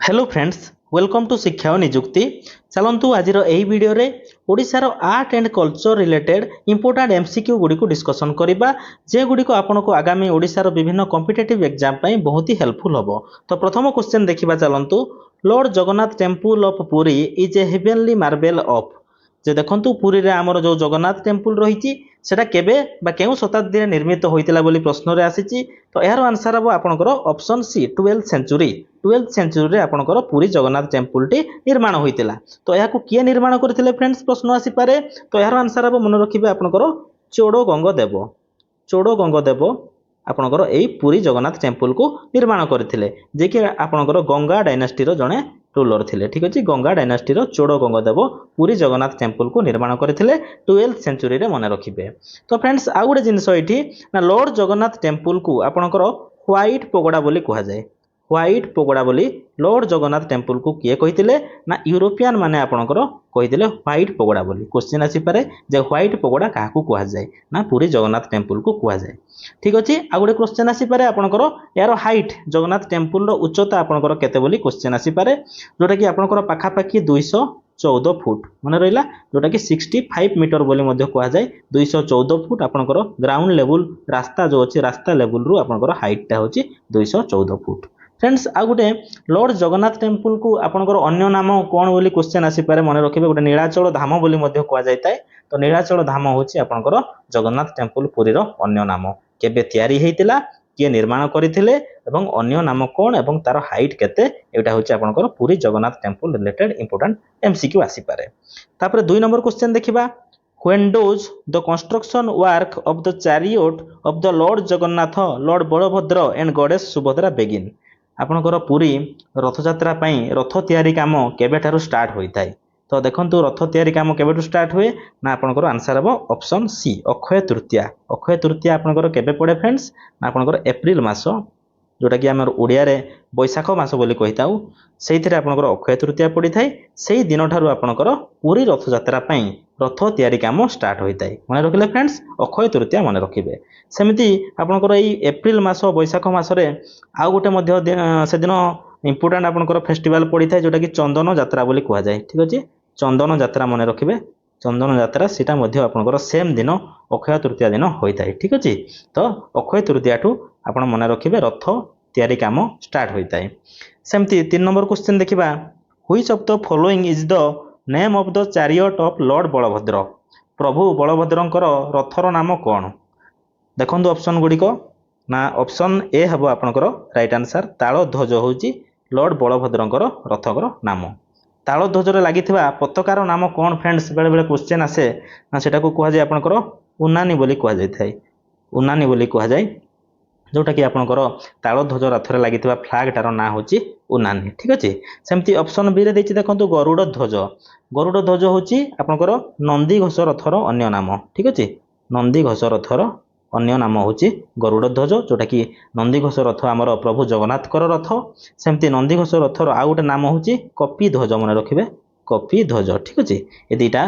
Hello friends, welcome to शिक्षा और निजुक्ति। चलतु आज भिडियो ओडिशार art and culture related important MCQ गुड़ी को डिस्कसन करवा जे गुड़ी को आपन को आगामी ओडिशार विभिन्न कॉम्पिटिटिव एग्जाम ପାଇଁ बहुत ही हेल्पफुल हम। तो प्रथम क्वेश्चन देखा चलतु। Lord Jagannath temple of Puri is a heavenly marble of. जे देखंतु पुरी रे हमर जो जगन्नाथ टेम्पल रही सेटा केबे बा केउ शताब्दी रे निर्मित होइतिला बोली प्रश्न रे आसीची। तो यार आंसर हम आपनकर option C 12th century. 12th century रे आपनकर पुरी जगन्नाथ टेम्पल टी निर्माण होइतिला। तो याकू किए निर्माण करथिले फ्रेंड्स प्रश्न आसी पारे। तो यार आंसर हम मन रखिबे आपनकर चोडगंग देव। चोडगंग देव आपनकर एई पुरी जगन्नाथ टेम्पल को निर्माण करथिले, जे कि आपनकर गंगा डायनेस्टी रो जणे रूलर थिले। ठीक अछि, गंगा डायनेस्टी रो चोडगंग देव पुरी जगन्नाथ टेम्पल को निर्माण करथिले 12th सेंचुरी रे मन रखिबे। तो फ्रेंड्स आउ गोटे जिंस एठी ना लॉर्ड जगन्नाथ टेम्पल को आपनकर व्हाइट पगोडा बोली कहा जाए। व्हाइट पगोडा बोली लॉर्ड जगन्नाथ टेम्पल को किए कहितिले ना यूरोपियन माने आपनकर कहितिले व्हाइट पगोडा बोली। क्वेश्चन आसी पारे जे व्हाइट पगोडा काहाकू कहा जाए ना पुरी जगन्नाथ टेम्पल को कहा जाए। ठीक अछि, आ गोटे क्वेश्चन आसी पारे आपनकर यार हाइट जगन्नाथ टेम्पल रो उच्चता आपनकर केते बोली क्वेश्चन आसी पारे, जोटा कि आपनकर पाखा पाखी 214 फुट मन रहिला, जोटा कि 65 मीटर बोली मध्य कहा जाए। 214 फुट आपनकर ग्राउंड लेवल रास्ता जो अछि रास्ता लेवल रु आपनकर हाइट टा होछि 214 फुट। फ्रेंड्स आ गोटे लॉर्ड जगन्नाथ टेम्पल को आपनकर अन्य नाम कोन बोली क्वेश्चन आसी पारे मन रखिबे। गोटे नीलाचल धाम बोली मध्य कहा जाय ताय। तो नीलाचल धाम होछि आपनकर जगन्नाथ टेम्पल पुरी रो अन्य नाम। केबे तयारी हेतिला, किए निर्माण करथिले एवं अन्य नाम कोन एवं तार हाइट केते, एटा होछि आपनकर Puri Jagannath temple related important MCQ आसी पारे। तापर 2 नंबर क्वेश्चन देखिबा। When does the construction work of the chariot of the Lord Jagannath, Lord Balabhadra and Goddess Subhadra begin? आपनकर पुरी रथ यात्रा पई रथ तयारी काम केबेठारु स्टार्ट होइथाय। तो देखंतु रथ तयारी काम केबेठु स्टार्ट हुए ना आपनकर आंसर हबो ऑप्शन सी अक्षय तृतीया। अक्षय तृतीया आपनकर केबे पड़े फ्रेंड्स ना आपनकर एप्रिल मास, जोटा कि आमर ओडिया रे बैशाख मास बोली कहिताउ, सेइथिरे आपनकर अक्षय तृतीया पड़ी थाय। सेई दिन ठारु आपनकर पुरी रथ यात्रा पई रथ तयारी काम स्टार्ट होइताय। मन रखिले फ्रेंड्स अक्षय तृतीया मन रखिबे। सेमिति आपनकर एई एप्रिल मास बैशाख मास रे आ गोटे मध्य से दिन इंपोर्टेंट आपनकर फेस्टिवल पड़ी थाय, जोटा कि चंदन यात्रा बोली कहा जाय। ठीक अछि, चंदन यात्रा मन रखिबे। चंदन यात्रा सीटा मध्य आपनकर सेम दिन अक्षय तृतीया दिन होइताय। ठीक अछि, तो अक्षय तृतीया ठू आपण मन रखिबे रथ तयारी काम स्टार्ट होइताय। सेमति 3 नंबर क्वेश्चन देखिबा। Which of the following is the name of the chariot of lord Balabhadra? प्रभु बलभद्रंकर रथर नाम कोन? देखंतु ऑप्शन गुडी को ना ऑप्शन ए हबो आपनकर राइट आंसर तालध्वज होची लॉर्ड बलभद्रंकर रथकर नाम। तालध्वज रे लागिथिबा पताकार नाम कोन फ्रेंड्स? बेले बेले क्वेश्चन आसे ना सेटा को कहा जाय आपनकर उन्नानी बोली कहा जाय थाय। उन्नानी बोली कहा जाय, जोटा कि आपनकर तालध्वज रथरे लागिथिबा फ्लैग टार ना होची उन्नानी। ठीक अछि, सेमति ऑप्शन बी रे देछि देखंतु गरुड़ ध्वज। गरुड़ ध्वज होची आपनकर नंदी घोष रथर अन्य नाम। ठीक अछि, नंदी घोष रथर अन्य नाम होची गरुड़ ध्वज, जोटा कि नंदी घोष रथ हमर प्रभु जगन्नाथ कर रथ। सेमति नंदी घोष रथर आ गोटे नाम होची कपि ध्वज, मन रखिबे कपि ध्वज। ठीक अछि, ए दुईटा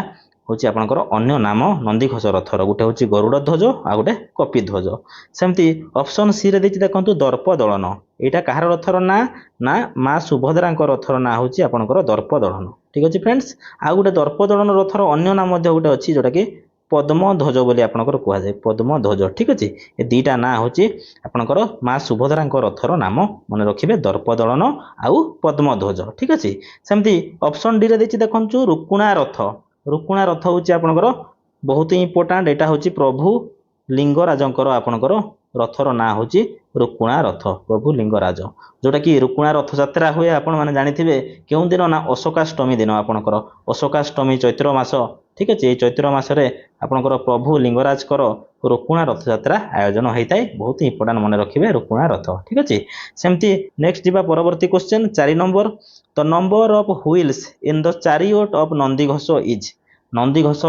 होची आपनकर अन्य नाम नंदी घोष रथर। गोटे होची गरुड़ ध्वज आ गोटे कपि ध्वज। सेमति ऑप्शन सी रे देछि देखंतु दर्प दळन। एटा कहार रथर ना ना मां सुभद्रांक रथर ना होची आपनकर दर्प दळन। ठीक अछि फ्रेंड्स, आ गोटे दर्प दळन रथर अन्य नाम मध्ये गोटे अछि, जोटा कि पद्म ध्वज बोली आपनकर कहा जाय। पद्म ध्वज। ठीक अछि, ए दुईटा ना होची आपनकर मां सुभद्रांक रथर नाम। मन रखिबे दर्प दळन आउ पद्म ध्वज। ठीक अछि, सेमति ऑप्शन डी रे देछि देखंतु रुकुणा रथ। रुकुणा रथ होची आपनकर बहुत ही इंपोर्टेंट। एटा होची प्रभु लिंगराजंकर आपनकर रथर ना होची रुकुणा रथ, प्रभु लिंगराज। जोटा कि रुकुणा रथ यात्रा हुए आपण माने जानिथिबे केउं दिन ना अशोकाष्टमी दिन आपनकर। अशोकाष्टमी चैत्र मास। ठीक अछि, चैत्र मास रे आपनकर प्रभु लिंगराज कर रुकुणा रथ यात्रा आयोजन होइताय। बहुत ही इंपोर्टेंट मन रखिबे रुकुणा रथ। ठीक अछि, सेमति नेक्स्ट दिबा परवर्ती question 4 number. The number of wheels in the chariot of Nandighosh is? Nandighosh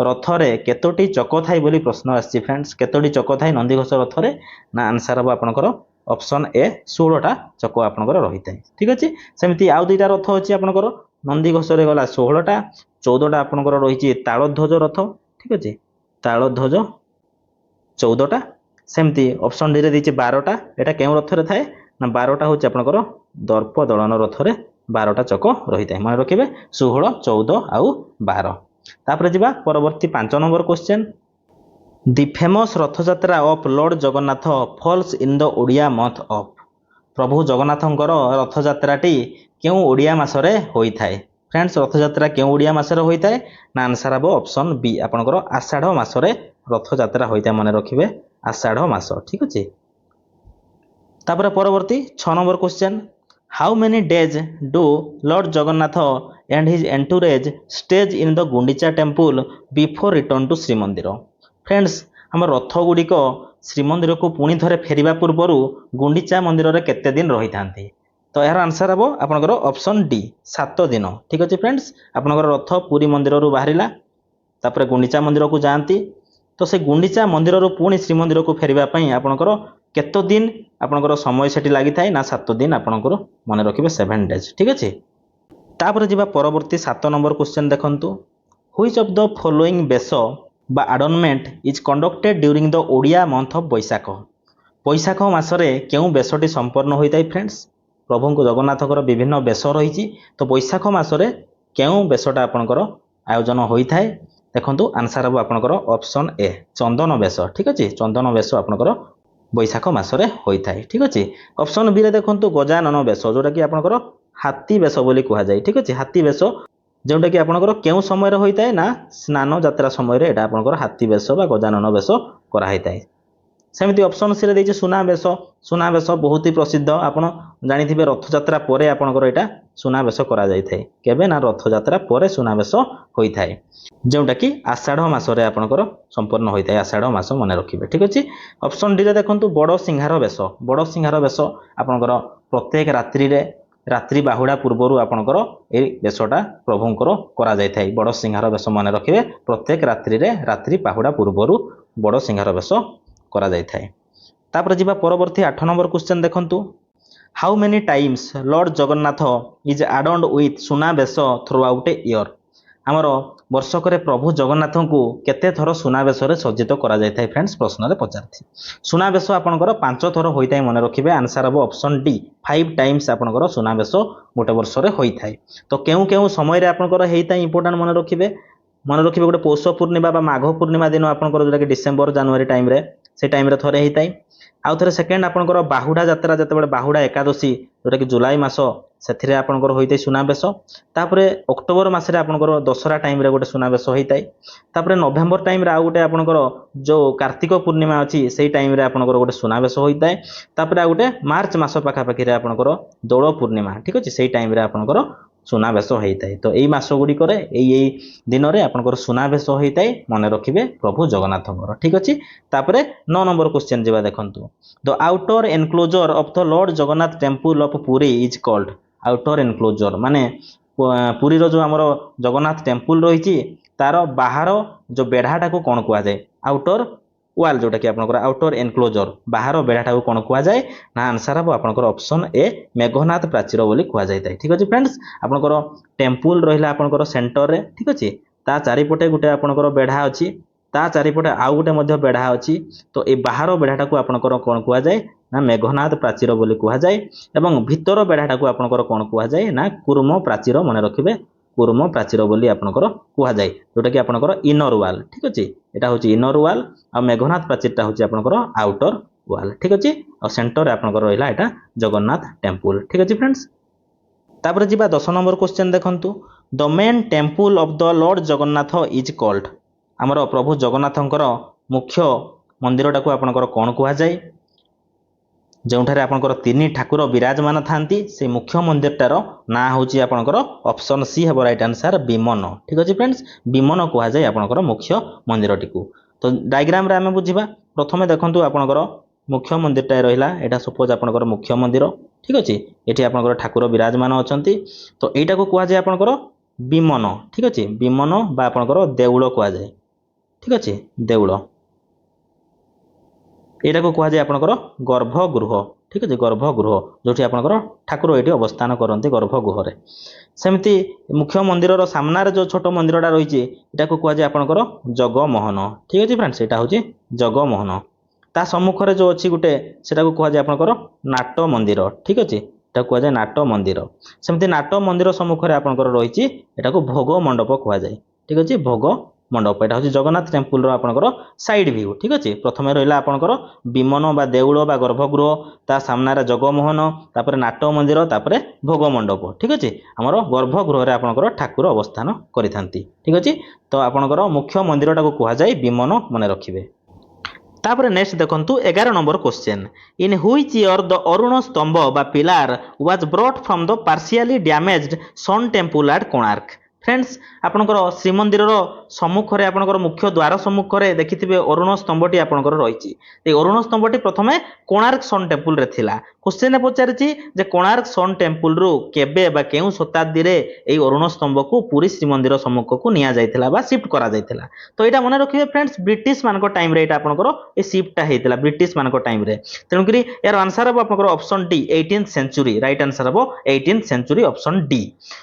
रथरे केतोटी चक थाई बोली प्रश्न आछि फ्रेंड्स। केतोटी चक थाई नंदीघोष रथरे ना आंसर हबो आपनकर ऑप्शन ए 16 टा चक आपनकर रहिताय। ठीक अछि, सेमति आउ दुईटा रथ अछि आपनकर नंदीघोष रे गला 16 टा, 14 टा आपनकर रहिछि तालध्वज रथ। ठीक अछि, तालध्वज 14 टा। सेमति ऑप्शन डी रे दिछि 12 टा। एटा केउ रथरे थाए ना 12 टा होछि आपनकर दर्प दळन रथरे 12टा चक रही है मन रखिए 16 14 आउ 12 तापर जी परवर्ती 5 number question the famous Rathyatra of lord Jagannath falls in the Odia month of प्रभु जगन्नाथंकर रथयात्राटी क्यों ओडिया मासरे होइथाय फ्रेंड्स रथयात्रा क्यों ओडिया मासरे होइथाय ना आंसर हम ऑप्शन बी आपनकर आषाढ़ मासरे रथयात्रा होइथाय मन रखिए आषाढ़ मास ठीक अछि तापर परवर्ती 6 number question how many days do lord Jagannath and his entourage stage in the Gundicha temple before return to Shrimandir friends आम रथ गुड़िक श्रीमंदिर को पुणी थे फेरिबा पूर्वर गुंडीचा मंदिर में केते दिन रही था तो यार आंसर हम आपनकर ऑप्शन डी 7 दिन ठीक अच्छे फ्रेंड्स आपनकर रथ पुरी मंदिर बाहरिला तापर गुंडीचा मंदिर को जाती तो से गुंडीचा मंदिर पुणी श्रीमंदिर को फेरिबा आपनकर केतो दिन आपनकर समय सेठी लागि थाए ना 7 दिन आपनकर मन रखिबे 7 डेज ठीक अच्छे तापर जी परवर्ती 7 नंबर क्वेश्चन देखंतु which of the following besa बा adornment is conducted during the Odia month of Baishakh Baishakh मासरे केउं बेसटी संपन्न होइताय फ्रेंड्स प्रभु को जगन्नाथकर विभिन्न बेस रही तो बैशाख मासरे केउं बेसटा आपनकर आयोजन होइताय देखंतु आंसर हम आपनकर ऑप्शन ए चंदन बेस ठीक अच्छे चंदन बेस आपनकर बैशाख मासरे होइताय ठीक अच्छे ऑप्शन बी रे देखंतु गजानन बेस जोटा कि आपनकर हाथी बेस बोली कहा जाय ठीक अच्छे हाथी बेस जोटा कि आपनकर केउं समय रे होइताय ना स्नान यात्रा समय रे एटा आपनकर हाथी बेस बा गजानन बेस करा होइताय सेमती ऑप्शन सी रे दैछि सुना बेस बहुत ही प्रसिद्ध आपण जानिथिबे रथयात्रा परे आपनकर एटा सुना बेस करा जाय थाय केबे ना रथयात्रा परे सुना बेस होइताय जोटा कि आषाढ़ मासरे आपनकर संपूर्ण होइताय आषाढ़ मास मन रखिबे ठीक अछि ऑप्शन डी रे देखंतु बड़ सिंहार बेस आपनकर प्रत्येक रात्रि बाहुड़ा पूर्वर आपनकर ए बेसटा प्रभुंकर करा जाय थाय बड़ सिंहार बेस मन रखिबे प्रत्येक रात्रि बाहुड़ा पूर्वर बड़ सिंहार बेस करा जाय थाय तापर जिबा परवर्ती 8 नंबर क्वेश्चन देखंतु how many times lord Jagannath is adorned with Suna Besha throughout a year आमर वर्षक प्रभु जगन्नाथ को केते थर सुना बेस सज्जित करा जाय थाय फ्रेंड्स प्रश्न रे पचारथि सुना बेस आपनकर 5 थर होइताय मन रखिबे आंसर हम ऑप्शन डी 5 टाइम्स आपनकर सुना बेस गोटे वर्ष रे होइताय तो केउ समय रे आपनकर हेइताय इंपोर्टेंट मन रखिबे गोटे पौष पूर्णिमा बा माघ पूर्णिमा दिन आपनकर जोटा कि डिसेंबर जनवरी टाइम रे से टाइम रे थरे हेइताय आउ थरे सेकेंड आपनकर बाहुड़ा यात्रा जते बाहुड़ा एकादशी जोटा कि जुलाई मास से आपनकर होइताय सुनाबेश तापरे अक्टोबर मासरे आपनकर दशहरा टाइम रे गोटे सुनाबेश होइताय तापरे नवेम्बर टाइम रे आ गोटे आपनकर जो कार्तिक पूर्णिमा अछि सेही टाइम रे आपनकर गोटे सुनाबेश होइताय तापरे आ गोटे मार्च मास पाखा पाखी रे आपनकर दोल पूर्णिमा ठीक अछि सेही टाइम रे आपनकर सुनाबेश होइताय तो एई मास गुडी करे एई दिन रे आपनकर सुनाबेश होइताय मन रखिबे प्रभु जगन्नाथଙ୍କର ठीक अछि तापरे 9 नंबर क्वेश्चन जेबा देखंतु the outer enclosure of the Lord Jagannath temple of Puri is called outer enclosure माने पुरी रो जो हमर जगन्नाथ टेम्पल रहिछि तार बाहर जो बेढाटा को कोन कुआ जाय आउटर वाल जोटा कि आपनकर आउटर एनक्लोजर बाहर बेढाटा को कोन कुआ जाय ना आंसर हम आपनकर ऑप्शन ए मेघनाथ प्राचीर बोली कुआ जाय ठीक अछि फ्रेंड्स आपनकर टेम्पल रहिला आपनकर सेंटर रे ठीक अछि ता चारिपटे गुटे आपनकर बेढा अछि ता चारिपटे आउ गुटे मध्य बेढा अछि तो ए बाहर बेढाटा को आपनकर कोन कुआ जाय ना मेघनाथ प्राचीर बोली कुआ जाय एवं भीतर बेढाटा को आपनकर कोन कुआ जाय ना कुर्म प्राचीर मन रखिबे कुर्म प्राचीर बोली आपनकर कुआ जाय जोटा कि आपनकर इनर वाल ठीक अछि एटा होची इनर वाल आ मेघनाथ प्राचीरटा होची आपनकर आउटर वाल ठीक अछि और सेंटर आपनकर रहिला एटा जगन्नाथ टेम्पल ठीक अछि फ्रेंड्स तापर जिबा 10 नंबर क्वेश्चन देखंतु the main temple of the Lord Jagannath is called हमर प्रभु जगन्नाथंकर मुख्य मंदिरटा को आपनकर कोन कुआ जाय जोंठारे आपनकर तीन ठाकुर विराजमान थांती से मुख्य मंदिरटार ना होची आपनकर ऑप्शन सी हेबो राइट आंसर विमन ठीक अछि फ्रेंड्स विमन कुआ जाय आपनकर मुख्य मंदिरटी को तो डायग्राम रे हमें बुझिबा प्रथमे देखंतु आपनकर मुख्य मंदिरटा रहिला एटा सपोज आपनकर मुख्य मंदिर ठीक अछि एठी आपनकर ठाकुर विराजमान अछंती तो एटा को कुआ जाय आपनकर विमन ठीक अछि विमन बा आपनकर देउळ कुआ जाय ठीक अछि देउळ एटा को कुआ जाय आपनकर गर्भगृह ठीक अछि गर्भगृह जोठी आपनकर ठाकुर एठी अवस्थान करंती गर्भगृह रे सेमती मुख्य मंदिर रो सामना रे जो छोटो मंदिरटा रहिछि एटा को कुआ जाय आपनकर जगमोहन ठीक अछि फ्रेंड्स एटा होछि जगमोहन ता सम्मुख रे जो अछि गुटे सेटा को कुआ जाय आपनकर नाट मंदिर ठीक अछि এটা কুହାଯାଏ ନାଟ ମନ୍ଦିର। ସେମିତି ନାଟ ମନ୍ଦିର ସମ୍ମୁଖରେ ଆପଣଙ୍କର ରହିଛି ଏଟାକୁ ଭୋଗ ମଣ୍ଡପ କୁହାଯାଏ। ଠିକ ଅଛି, ଭୋଗ ମଣ୍ଡପ এটা ହଉଛି ଜଗନ୍ନାଥ ଟେମ୍ପୁଲର ଆପଣଙ୍କର ସାଇଡ୍ ଭିଉ। ଠିକ ଅଛି, ପ୍ରଥମେ ରହିଲା ଆପଣଙ୍କର ବିମାନ ବା ଦେଉଳ ବା ଗର୍ଭଗୃହ, ତା ସାମ୍ନାରେ ଜଗମୋହନ, ତାପରେ ନାଟ ମନ୍ଦିର, ତାପରେ ଭୋଗ ମଣ୍ଡପ। ଠିକ ଅଛି, ଆମର ଗର୍ଭଗୃହରେ ଆପଣଙ୍କର ଠାକୁର ଅବସ୍ଥାନ କରିଥାନ୍ତି। ଠିକ ଅଛି, ତ ଆପଣଙ୍କର ମୁଖ୍ୟ ମନ୍ଦିରଟାକୁ କୁହାଯାଏ ବିମାନ, ମନେ ରଖିବେ। ତାପରେ ନେକ୍ସଟ ଦେଖନ୍ତୁ 11 number question. In which year the Aruna Stambha ବା pillar was brought from the partially damaged sun temple at Konark. Friends, ଆପଣଙ୍କର ଶ୍ରୀମନ୍ଦିରର ସମ୍ମୁଖରେ ଆପଣଙ୍କର ମୁଖ୍ୟ ଦ୍ୱାର ସମ୍ମୁଖରେ ଦେଖିଥିବେ ଅରୁଣ ସ୍ତମ୍ଭଟି ଆପଣଙ୍କର ରହିଛି। এই ଅରୁଣ ସ୍ତମ୍ଭଟି ପ୍ରଥମେ କୋଣାର୍କ ସନ୍ ଟେମ୍ପୁଲରେ ଥିଲା। କ୍ୱେଶ୍ଚେନରେ ପଚାରିଛି ଯେ କୋଣାର୍କ ସନ୍ ଟେମ୍ପୁଲରୁ କେବେ ବା କେଉଁ ଶତାବ୍ଦୀରେ এই ଅରୁଣ ସ୍ତମ୍ଭକୁ ପୁରୀ ଶ୍ରୀମନ୍ଦିର ସମ୍ମୁଖକୁ ନିଆଯାଇଥିଲା ବା ସିଫ୍ଟ କରାଯାଇଥିଲା। ତ ଏଇଟା ମନେ ରଖିବେ ଫ୍ରେଣ୍ଡସ୍, ବ୍ରିଟିଶ ମାନଙ୍କ ଟାଇମରେ ଏଇଟା ଆପଣଙ୍କର এই ସିଫ୍ଟଟା ହେଇଥିଲା ବ୍ରିଟିଶ ମାନଙ୍କ ଟାଇମରେ। ତେଣୁକରି ଏହାର ଆନ୍ସର ହେବ ଆପଣଙ୍କର option D 18th century. Right answer ହେବ 18th ସେଞ୍ଚୁରୀ, ଅପସନ ଡି।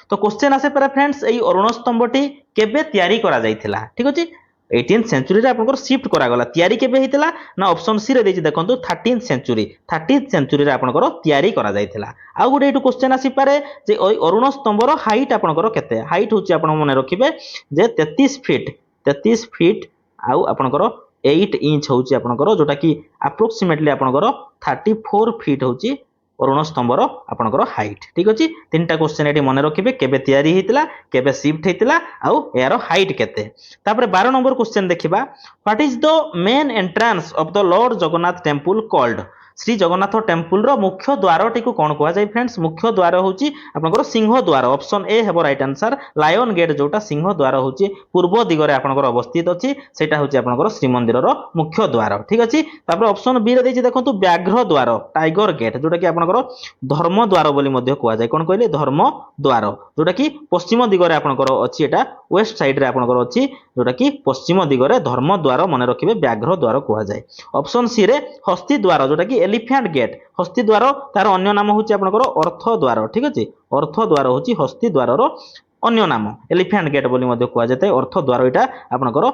ତ କ୍ୱେଶ୍ଚେନ ଆସିପାରେ ଫ୍ରେଣ୍ଡସ୍, এই ଅରୁଣ ସ୍ତମ୍ଭଟି କେବେ ତିଆରି କରାଯାଇଥିଲା? ଠିକ ଅଛି, 18th ସେଞ୍ଚୁରୀରେ ଆପଣଙ୍କର ସିଫ୍ଟ କରାଗଲା। ତିଆରି କେବେ ହେଇଥିଲା ନା ଅପସନ ସି ରେ ଦେଇଛି ଦେଖନ୍ତୁ 13th ସେଞ୍ଚୁରୀ। 13th ସେଞ୍ଚୁରୀରେ ଆପଣଙ୍କର ତିଆରି କରାଯାଇଥିଲା। ଆଉ ଗୋଟେ ଏଇଠୁ କ୍ୱେଶ୍ଚେନ ଆସିପାରେ ଯେ ଅରୁଣ ସ୍ତମ୍ଭର ହାଇଟ୍ ଆପଣଙ୍କର କେତେ? ହାଇଟ୍ ହଉଛି ଆପଣ ମନେ ରଖିବେ ଯେ 33 ଫିଟ୍। 33 ଫିଟ୍ ଆଉ ଆପଣଙ୍କର 8 ଇଞ୍ଚ ହଉଛି ଆପଣଙ୍କର, ଯୋଉଟା କି ଆପ୍ରୋକ୍ସିମେଟଲି ଆପଣଙ୍କର 34 ଫିଟ୍ ହଉଛି ଅରୁଣ ସ୍ତମ୍ଭର ଆପଣଙ୍କର ହାଇଟ୍। ଠିକ ଅଛି, ତିନିଟା କ୍ୱେଶ୍ଚେନ ଏଠି ମନେ ରଖିବେ, କେବେ ତିଆରି ହେଇଥିଲା, କେବେ ସିଫ୍ଟ ହେଇଥିଲା, ଆଉ ଏହାର ହାଇଟ୍ କେତେ। ତାପରେ 12 ନମ୍ବର କ୍ୱେଶ୍ଚେନ ଦେଖିବା। What is the main entrance of the lord Jagannath temple called? Shri Jagannath ଟେମ୍ପୁଲର ମୁଖ୍ୟ ଦ୍ୱାରଟିକୁ କ'ଣ କୁହାଯାଏ ଫ୍ରେଣ୍ଡସ୍? ମୁଖ୍ୟ ଦ୍ୱାର ହେଉଛି ଆପଣଙ୍କର ସିଂହ ଦ୍ୱାର। ଅପସନ ଏ ହେବ ରାଇଟ୍ ଆନ୍ସର। ଲାୟନ ଗେଟ୍ ଯୋଉଟା ସିଂହ ଦ୍ୱାର ହେଉଛି ପୂର୍ବ ଦିଗରେ ଆପଣଙ୍କର ଅବସ୍ଥିତ ଅଛି, ସେଇଟା ହେଉଛି ଆପଣଙ୍କର ଶ୍ରୀମନ୍ଦିରର ମୁଖ୍ୟ ଦ୍ୱାର। ଠିକ ଅଛି, ତାପରେ ଅପସନ ବି ରେ ଦେଇଛି ଦେଖନ୍ତୁ ବ୍ୟାଘ୍ର ଦ୍ୱାର, ଟାଇଗର ଗେଟ୍, ଯୋଉଟା କି ଆପଣଙ୍କର ଧର୍ମ ଦ୍ୱାର ବୋଲି ମଧ୍ୟ କୁହାଯାଏ। କ'ଣ କହିଲେ? ଧର୍ମ ଦ୍ୱାର, ଯୋଉଟା କି ପଶ୍ଚିମ ଦିଗରେ ଆପଣଙ୍କର ଅଛି, ଏଟା ୱେଷ୍ଟ ସାଇଡରେ ଆପଣଙ୍କର ଅଛି, ଯୋଉଟା କି ପଶ୍ଚିମ ଦିଗରେ ଧର୍ମ ଦ୍ୱାର, ମନେ ରଖିବେ ବ୍ୟାଘ୍ର ଦ୍ୱାର କୁହାଯାଏ। ଅପସନ ସି ରେ ହସ୍ତି ଦ୍ୱାର, ଯୋଉଟା କି ଏଲିଫ୍ୟାଣ୍ଟ ଗେଟ୍। ହସ୍ତି ଦ୍ୱାର ତାର ଅନ୍ୟ ନାମ ହେଉଛି ଆପଣଙ୍କର ଅର୍ଥ ଦ୍ୱାର। ଠିକ ଅଛି, ଅର୍ଥ ଦ୍ୱାର ହେଉଛି ହସ୍ତି ଦ୍ୱାରର ଅନ୍ୟ ନାମ, ଏଲିଫ୍ୟାଣ୍ଟ ଗେଟ୍ ବୋଲି ମଧ୍ୟ କୁହାଯାଇଥାଏ। ଅର୍ଥ ଦ୍ୱାର ଏଇଟା ଆପଣଙ୍କର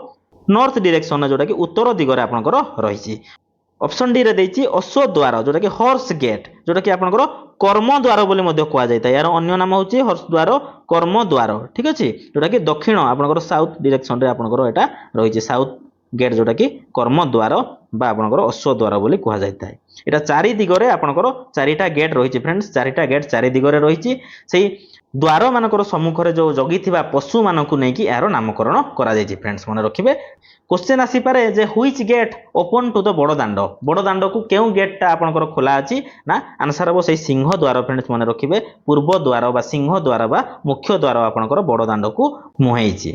ନର୍ଥ ଡିରେକ୍ସନରେ, ଯୋଉଟା କି ଉତ୍ତର ଦିଗରେ ଆପଣଙ୍କର ରହିଛି। ଅପସନ ଡି ରେ ଦେଇଛି ଅଶ୍ୱ ଦ୍ୱାର, ଯୋଉଟା କି ହର୍ସ ଗେଟ୍, ଯୋଉଟା କି ଆପଣଙ୍କର କର୍ମ ଦ୍ୱାର ବୋଲି ମଧ୍ୟ କୁହାଯାଇଥାଏ। ଏହାର ଅନ୍ୟ ନାମ ହେଉଛି ହର୍ସ ଦ୍ୱାର, କର୍ମ ଦ୍ୱାର। ଠିକ ଅଛି, ଯୋଉଟା କି ଦକ୍ଷିଣ ଆପଣଙ୍କର ସାଉଥ ଡିରେକ୍ସନରେ ଆପଣଙ୍କର ଏଟା ରହିଛି, ସାଉଥ ଗେଟ୍, ଯୋଉଟା କି କର୍ମ ଦ୍ୱାର ବା ଆପଣଙ୍କର ଅଶ୍ୱ ଦ୍ୱାର ବୋଲି କୁହାଯାଇଥାଏ। ଏଟା ଚାରି ଦିଗରେ ଆପଣଙ୍କର ଚାରିଟା ଗେଟ୍ ରହିଛି ଫ୍ରେଣ୍ଡସ୍, ଚାରିଟା ଗେଟ୍ ଚାରି ଦିଗରେ ରହିଛି। ସେଇ ଦ୍ୱାର ମାନଙ୍କର ସମ୍ମୁଖରେ ଯୋଉ ଜଗିଥିବା ପଶୁମାନଙ୍କୁ ନେଇକି ଏହାର ନାମକରଣ କରାଯାଇଛି ଫ୍ରେଣ୍ଡସ୍, ମନେ ରଖିବେ। କ୍ୱେଶ୍ଚେନ ଆସିପାରେ ଯେ which gate open to the Badadanda? ବଡ଼ଦାଣ୍ଡକୁ କେଉଁ ଗେଟ୍ଟା ଆପଣଙ୍କର ଖୋଲା ଅଛି? ନା ଆନ୍ସର ହେବ ସେଇ ସିଂହ ଦ୍ୱାର ଫ୍ରେଣ୍ଡସ୍, ମନେ ରଖିବେ। ପୂର୍ବ ଦ୍ୱାର ବା ସିଂହ ଦ୍ୱାର ବା ମୁଖ୍ୟ ଦ୍ୱାର ଆପଣଙ୍କର ବଡ଼ଦାଣ୍ଡକୁ ମୁହେଁଇଛି।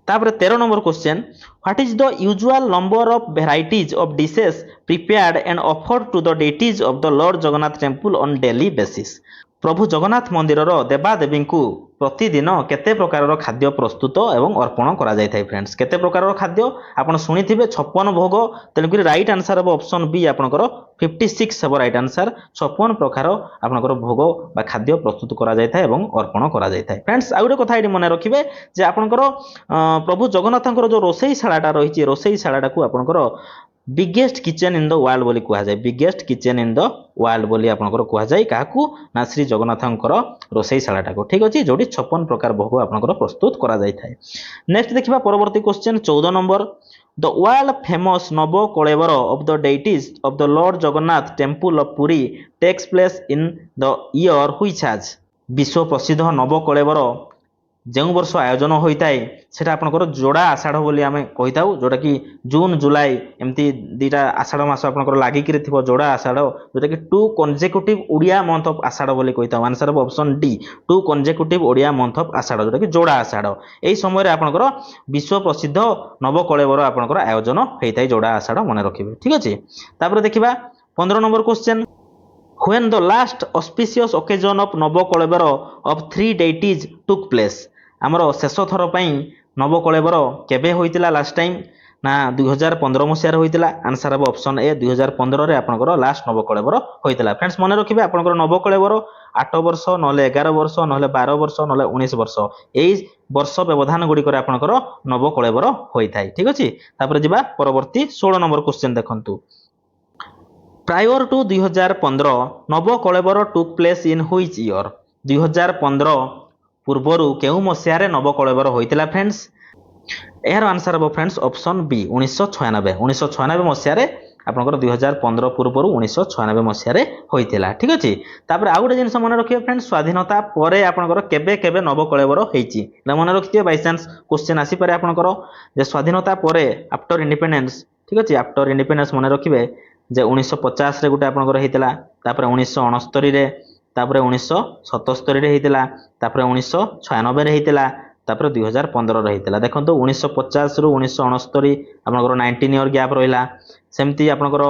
ତାପରେ 13 number question. What is the usual number of varieties of dishes prepared and offered to the deities of the lord Jagannath temple on daily basis? ପ୍ରଭୁ ଜଗନ୍ନାଥ ମନ୍ଦିରର ଦେବାଦେବୀଙ୍କୁ ପ୍ରତିଦିନ କେତେ ପ୍ରକାରର ଖାଦ୍ୟ ପ୍ରସ୍ତୁତ ଏବଂ ଅର୍ପଣ କରାଯାଇଥାଏ ଫ୍ରେଣ୍ଡସ୍? କେତେ ପ୍ରକାରର ଖାଦ୍ୟ ଆପଣ ଶୁଣିଥିବେ? 56 ଭୋଗ। ତେଣୁକରି ରାଇଟ୍ ଆନ୍ସର ହେବ ଅପସନ ବି ଆପଣଙ୍କର 56 ହେବ ରାଇଟ୍ ଆନ୍ସର। 56 ପ୍ରକାର ଆପଣଙ୍କର ଭୋଗ ବା ଖାଦ୍ୟ ପ୍ରସ୍ତୁତ କରାଯାଇଥାଏ ଏବଂ ଅର୍ପଣ କରାଯାଇଥାଏ ଫ୍ରେଣ୍ଡସ୍। ଆଉ ଗୋଟେ କଥା ଏଠି ମନେ ରଖିବେ ଯେ ଆପଣଙ୍କର ପ୍ରଭୁ ଜଗନ୍ନାଥଙ୍କର ଯୋଉ ରୋଷେଇଶାଳାଟା ରହିଛି, ରୋଷେଇଶାଳାଟାକୁ ଆପଣଙ୍କର biggest kitchen in the world ବୋଲି କୁହାଯାଏ। Biggest kitchen in the world ବୋଲି ଆପଣଙ୍କର କୁହାଯାଏ କାହାକୁ? ନା ଶ୍ରୀ ଜଗନ୍ନାଥଙ୍କର ରୋଷେଇଶାଳାଟାକୁ। ଠିକ ଅଛି, ଯୋଉଠି 56 ପ୍ରକାର ଭୋଗ ଆପଣଙ୍କର ପ୍ରସ୍ତୁତ କରାଯାଇଥାଏ। ନେକ୍ସଟ ଦେଖିବା ପରବର୍ତ୍ତୀ question 14 number. The world famous Nabakalebara of the deities of the lord Jagannath temple of Puri takes place in the year which has? ବିଶ୍ୱ ପ୍ରସିଦ୍ଧ ନବକଳେବର ଯେଉଁ ବର୍ଷ ଆୟୋଜନ ହୋଇଥାଏ ସେଟା ଆପଣଙ୍କର ଯୋଡ଼ା ଆଷାଢ଼ ବୋଲି ଆମେ କହିଥାଉ, ଯୋଉଟା କି ଜୁନ ଜୁଲାଇ ଏମିତି ଦୁଇଟା ଆଷାଢ଼ ମାସ ଆପଣଙ୍କର ଲାଗିକିରି ଥିବ, ଯୋଡ଼ା ଆଷାଢ଼, ଯୋଉଟା କି 2 consecutive Odia month of Ashadha ବୋଲି କହିଥାଉ। ଆନ୍ସର ହେବ option D 2 consecutive Odia month of Ashadha, ଯୋଉଟା କି ଯୋଡ଼ା ଆଷାଢ଼। ଏହି ସମୟରେ ଆପଣଙ୍କର ବିଶ୍ୱ ପ୍ରସିଦ୍ଧ ନବକଳେବର ଆପଣଙ୍କର ଆୟୋଜନ ହେଇଥାଏ, ଯୋଡ଼ା ଆଷାଢ଼, ମନେ ରଖିବେ। ଠିକ ଅଛି, ତାପରେ ଦେଖିବା 15 number question. When the last auspicious occasion of Nabakalebara of 3 deities took place? ଆମର ଶେଷ ଥର ପାଇଁ ନବକଳେବର କେବେ ହୋଇଥିଲା ଲାଷ୍ଟ ଟାଇମ୍? ନା 2015 ମସିହାରେ ହୋଇଥିଲା। ଆନ୍ସର ହେବ ଅପସନ ଏ 2015ରେ ଆପଣଙ୍କର ଲାଷ୍ଟ ନବକଳେବର ହୋଇଥିଲା। ଫ୍ରେଣ୍ଡସ୍ ମନେ ରଖିବେ ଆପଣଙ୍କର ନବକଳେବର 8 ବର୍ଷ, ନହେଲେ 11 ବର୍ଷ, ନହେଲେ 12 ବର୍ଷ, ନହେଲେ 19 ବର୍ଷ, ଏଇ ବର୍ଷ ବ୍ୟବଧାନ ଗୁଡ଼ିକରେ ଆପଣଙ୍କର ନବକଳେବର ହୋଇଥାଏ। ଠିକ ଅଛି, ତାପରେ ଯିବା ପରବର୍ତ୍ତୀ 16 ନମ୍ବର କ୍ୱେଶ୍ଚେନ ଦେଖନ୍ତୁ। Prior to 2015 Nabakalebara took place in which year? 2015 ପୂର୍ବରୁ କେଉଁ ମସିହାରେ ନବକଳେବର ହୋଇଥିଲା ଫ୍ରେଣ୍ଡସ୍? ଏହାର ଆନ୍ସର ହେବ ଫ୍ରେଣ୍ଡସ୍ ଅପସନ୍ ବି 1996। 1996 ମସିହାରେ ଆପଣଙ୍କର 2015 ପୂର୍ବରୁ 1996 ମସିହାରେ ହୋଇଥିଲା। ଠିକ୍ ଅଛି। ତାପରେ ଆଉ ଗୋଟେ ଜିନିଷ ମନେ ରଖିବେ ଫ୍ରେଣ୍ଡସ୍, ସ୍ୱାଧୀନତା ପରେ ଆପଣଙ୍କର କେବେ କେବେ ନବକଳେବର ହେଇଛି ଏଇଟା ମନେ ରଖିଥିବେ। ବାଇଚାନ୍ସ କ୍ୱେଶ୍ଚିନ୍ ଆସିପାରେ ଆପଣଙ୍କର ଯେ ସ୍ୱାଧୀନତା ପରେ ଆଫ୍ଟର ଇଣ୍ଡିପେଣ୍ଡେନ୍ସ। ଠିକ୍ ଅଛି, ଆଫ୍ଟର ଇଣ୍ଡିପେଣ୍ଡେନ୍ସ ମନେ ରଖିବେ ଯେ 1950ରେ ଗୋଟେ ଆପଣଙ୍କର ହେଇଥିଲା, ତାପରେ 1969ରେ, ତାପରେ 1977ରେ ହେଇଥିଲା, ତାପରେ 1996ରେ ହେଇଥିଲା, ତାପରେ 2015ରେ ହେଇଥିଲା। ଦେଖନ୍ତୁ 1950ରୁ 1969 ଆପଣଙ୍କର 19 ଇୟର ଗ୍ୟାପ୍ ରହିଲା। ସେମିତି ଆପଣଙ୍କର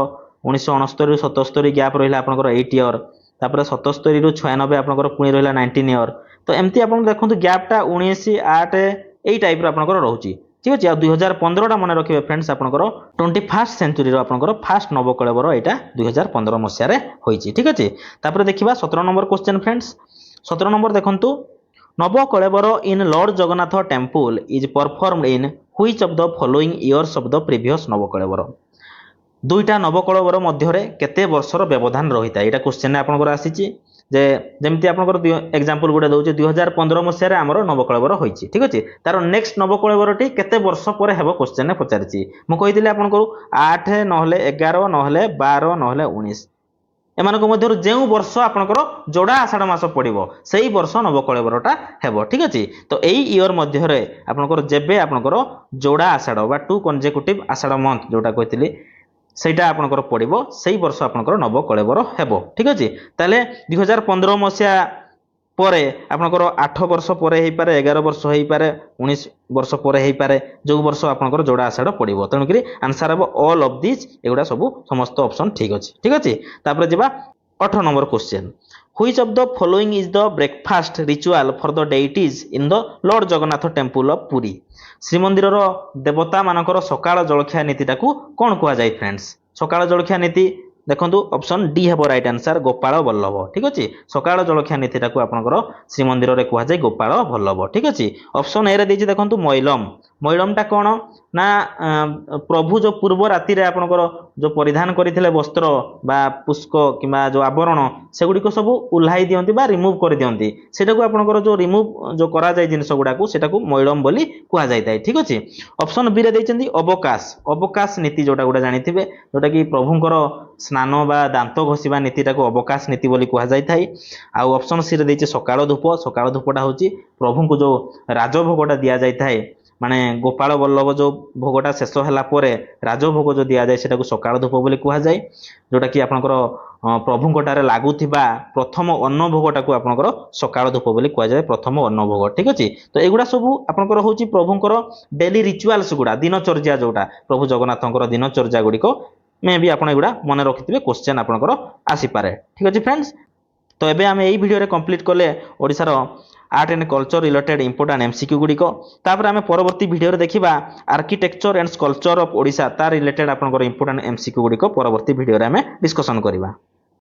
1969ରୁ 77 ଗ୍ୟାପ୍ ରହିଲା ଆପଣଙ୍କର 8 ଇୟର। ତାପରେ 77ରୁ 96 ଆପଣଙ୍କର ପୁଣି ରହିଲା 19 ଇୟର। ତ ଏମିତି ଆପଣ ଦେଖନ୍ତୁ ଗ୍ୟାପ୍ଟା 19, 8 ଏଇ ଟାଇପ୍ର ଆପଣଙ୍କର ରହୁଛି। ଠିକ୍ ଅଛି। ଆଉ 2015ଟା ମନେ ରଖିବେ ଫ୍ରେଣ୍ଡସ୍ ଆପଣଙ୍କର 21st ସେଞ୍ଚୁରୀର ଆପଣଙ୍କର ଫାଷ୍ଟ ନବକଳେବର ଏଇଟା 2015 ମସିହାରେ ହୋଇଛି। ଠିକ୍ ଅଛି। ତାପରେ ଦେଖିବା 17 ନମ୍ବର କ୍ୱେଶ୍ଚନ୍ ଫ୍ରେଣ୍ଡସ୍। 17 ନମ୍ବର ଦେଖନ୍ତୁ, Nabakalebara in lord Jagannath temple is performed in which of the following years of the previous Nabakalebara? ଦୁଇଟା ନବକଳେବର ମଧ୍ୟରେ କେତେ ବର୍ଷର ବ୍ୟବଧାନ ରହିଥାଏ? ଏଇଟା କ୍ୱେଶ୍ଚନ୍ ଆପଣଙ୍କର ଆସିଛି ଯେ ଯେମିତି ଆପଣଙ୍କର ଏକ୍ଜାମ୍ପଲ ଗୋଟେ ଦେଉଛି 2015 ମସିହାରେ ଆମର ନବକଳେବର ହୋଇଛି। ଠିକ୍ ଅଛି। ତାର ନେକ୍ସଟ ନବକଳେବରଟି କେତେ ବର୍ଷ ପରେ ହେବ କ୍ୱେଶ୍ଚନ୍ରେ ପଚାରିଛି। ମୁଁ କହିଥିଲି ଆପଣଙ୍କୁ 8 ନହେଲେ 11 ନହେଲେ 12 ନହେଲେ 19 ଏମାନଙ୍କ ମଧ୍ୟରୁ ଯେଉଁ ବର୍ଷ ଆପଣଙ୍କର ଯୋଡ଼ା ଆଷାଢ଼ ମାସ ପଡ଼ିବ ସେଇ ବର୍ଷ ନବକଳେବରଟା ହେବ। ଠିକ୍ ଅଛି। ତ ଏଇ ଇୟର ମଧ୍ୟରେ ଆପଣଙ୍କର ଯେବେ ଆପଣଙ୍କର ଯୋଡ଼ା ଆଷାଢ଼ ବା 2 କନଜେକୁଟିଭ ଆଷାଢ଼ ମନ୍ଥ ଯୋଉଟା କହିଥିଲି ସେଇଟା ଆପଣଙ୍କର ପଡ଼ିବ, ସେଇ ବର୍ଷ ଆପଣଙ୍କର ନବକଳେବର ହେବ। ଠିକ୍ ଅଛି। ତାହେଲେ 2015 ମସିହା ପରେ ଆପଣଙ୍କର 8 ବର୍ଷ ପରେ ହେଇପାରେ, 11 ବର୍ଷ ହେଇପାରେ, 19 ବର୍ଷ ପରେ ହେଇପାରେ, ଯେଉଁ ବର୍ଷ ଆପଣଙ୍କର ଯୋଡ଼ା ଆଷାଢ଼ ପଡ଼ିବ। ତେଣୁକରି ଆନ୍ସର ହେବ ଅଲ୍ ଅଫ୍ ଦିସ୍। ଏଗୁଡ଼ା ସବୁ ସମସ୍ତ ଅପସନ୍ ଠିକ୍ ଅଛି। ଠିକ୍ ଅଛି। ତାପରେ ଯିବା 18 number question. Which of the following is the breakfast ritual for the deities in the lord Jagannath temple of Puri? ଶ୍ରୀମନ୍ଦିରର ଦେବତାମାନଙ୍କର ସକାଳ ଜଳଖିଆ ନୀତିଟାକୁ କ'ଣ କୁହାଯାଏ ଫ୍ରେଣ୍ଡସ୍? ସକାଳ ଜଳଖିଆ ନୀତି ଦେଖନ୍ତୁ ଅପସନ୍ ଡି ହେବ ରାଇଟ୍ ଆନ୍ସର, ଗୋପାଳ ବଲ୍ଲଭ। ଠିକ୍ ଅଛି। ସକାଳ ଜଳଖିଆ ନୀତିଟାକୁ ଆପଣଙ୍କର ଶ୍ରୀମନ୍ଦିରରେ କୁହାଯାଏ ଗୋପାଳ ବଲ୍ଲଭ। ଠିକ୍ ଅଛି। ଅପସନ୍ ଏରେ ଦେଇଛି ଦେଖନ୍ତୁ ମଇଲମ୍। ମଇଲମ୍ଟା କ'ଣ ନା ପ୍ରଭୁ ଯେଉଁ ପୂର୍ବ ରାତିରେ ଆପଣଙ୍କର ଯେଉଁ ପରିଧାନ କରିଥିଲେ ବସ୍ତ୍ର ବା ପୁଷ୍କ କିମ୍ବା ଯେଉଁ ଆବରଣ ସେଗୁଡ଼ିକ ସବୁ ଓହ୍ଲାଇ ଦିଅନ୍ତି ବା ରିମୁଭ୍ କରିଦିଅନ୍ତି। ସେଟାକୁ ଆପଣଙ୍କର ଯେଉଁ ରିମୁଭ୍ ଯେଉଁ କରାଯାଏ ଜିନିଷ ଗୁଡ଼ାକୁ ସେଟାକୁ ମଇଲମ୍ ବୋଲି କୁହାଯାଇଥାଏ। ଠିକ୍ ଅଛି। ଅପସନ୍ ବିରେ ଦେଇଛନ୍ତି ଅବକାଶ। ଅବକାଶ ନୀତି ଯୋଉଟା ଗୋଟେ ଜାଣିଥିବେ, ଯୋଉଟାକି ପ୍ରଭୁଙ୍କର ସ୍ନାନ ବା ଦାନ୍ତ ଘଷିବା ନୀତିଟାକୁ ଅବକାଶ ନୀତି ବୋଲି କୁହାଯାଇଥାଏ। ଆଉ ଅପସନ୍ ସିରେ ଦେଇଛି ସକାଳ ଧୂପ। ସକାଳ ଧୂପଟା ହେଉଛି ପ୍ରଭୁଙ୍କୁ ଯେଉଁ ରାଜଭୋଗଟା ଦିଆଯାଇଥାଏ, ମାନେ ଗୋପାଳ ବଲ୍ଲଭ ଯେଉଁ ଭୋଗଟା ଶେଷ ହେଲା ପରେ ରାଜଭୋଗ ଯେଉଁ ଦିଆଯାଏ ସେଟାକୁ ସକାଳ ଧୂପ ବୋଲି କୁହାଯାଏ। ଯୋଉଟାକି ଆପଣଙ୍କର ପ୍ରଭୁଙ୍କଠାରେ ଲାଗୁଥିବା ପ୍ରଥମ ଅନ୍ନ ଭୋଗଟାକୁ ଆପଣଙ୍କର ସକାଳ ଧୂପ ବୋଲି କୁହାଯାଏ, ପ୍ରଥମ ଅନ୍ନ ଭୋଗ। ଠିକ୍ ଅଛି। ତ ଏଗୁଡ଼ା ସବୁ ଆପଣଙ୍କର ହେଉଛି ପ୍ରଭୁଙ୍କର ଡେଲି ରିଚୁଆଲ୍ସ ଗୁଡ଼ା, ଦିନଚର୍ଯ୍ୟା ଯୋଉଟା ପ୍ରଭୁ ଜଗନ୍ନାଥଙ୍କର ଦିନଚର୍ଯ୍ୟା ଗୁଡ଼ିକ ମେ ବି ଆପଣ ଏଗୁଡ଼ା ମନେ ରଖିଥିବେ, କ୍ୱେଶ୍ଚନ୍ ଆପଣଙ୍କର ଆସିପାରେ। ଠିକ୍ ଅଛି ଫ୍ରେଣ୍ଡସ୍। ତ ଏବେ ଆମେ ଏଇ ଭିଡ଼ିଓରେ କମ୍ପ୍ଲିଟ୍ କଲେ ଓଡ଼ିଶାର art and culture related important MCQ ଗୁଡ଼ିକ। ତାପରେ ଆମେ ପରବର୍ତ୍ତୀ ଭିଡ଼ିଓରେ ଦେଖିବା architecture and sculpture of Odisha, ତା ରିଲେଟେଡ୍ ଆପଣଙ୍କର ଇମ୍ପୋର୍ଟାଣ୍ଟ MCQ ଗୁଡ଼ିକ ପରବର୍ତ୍ତୀ ଭିଡ଼ିଓରେ ଆମେ ଡିସ୍କସନ୍ କରିବା।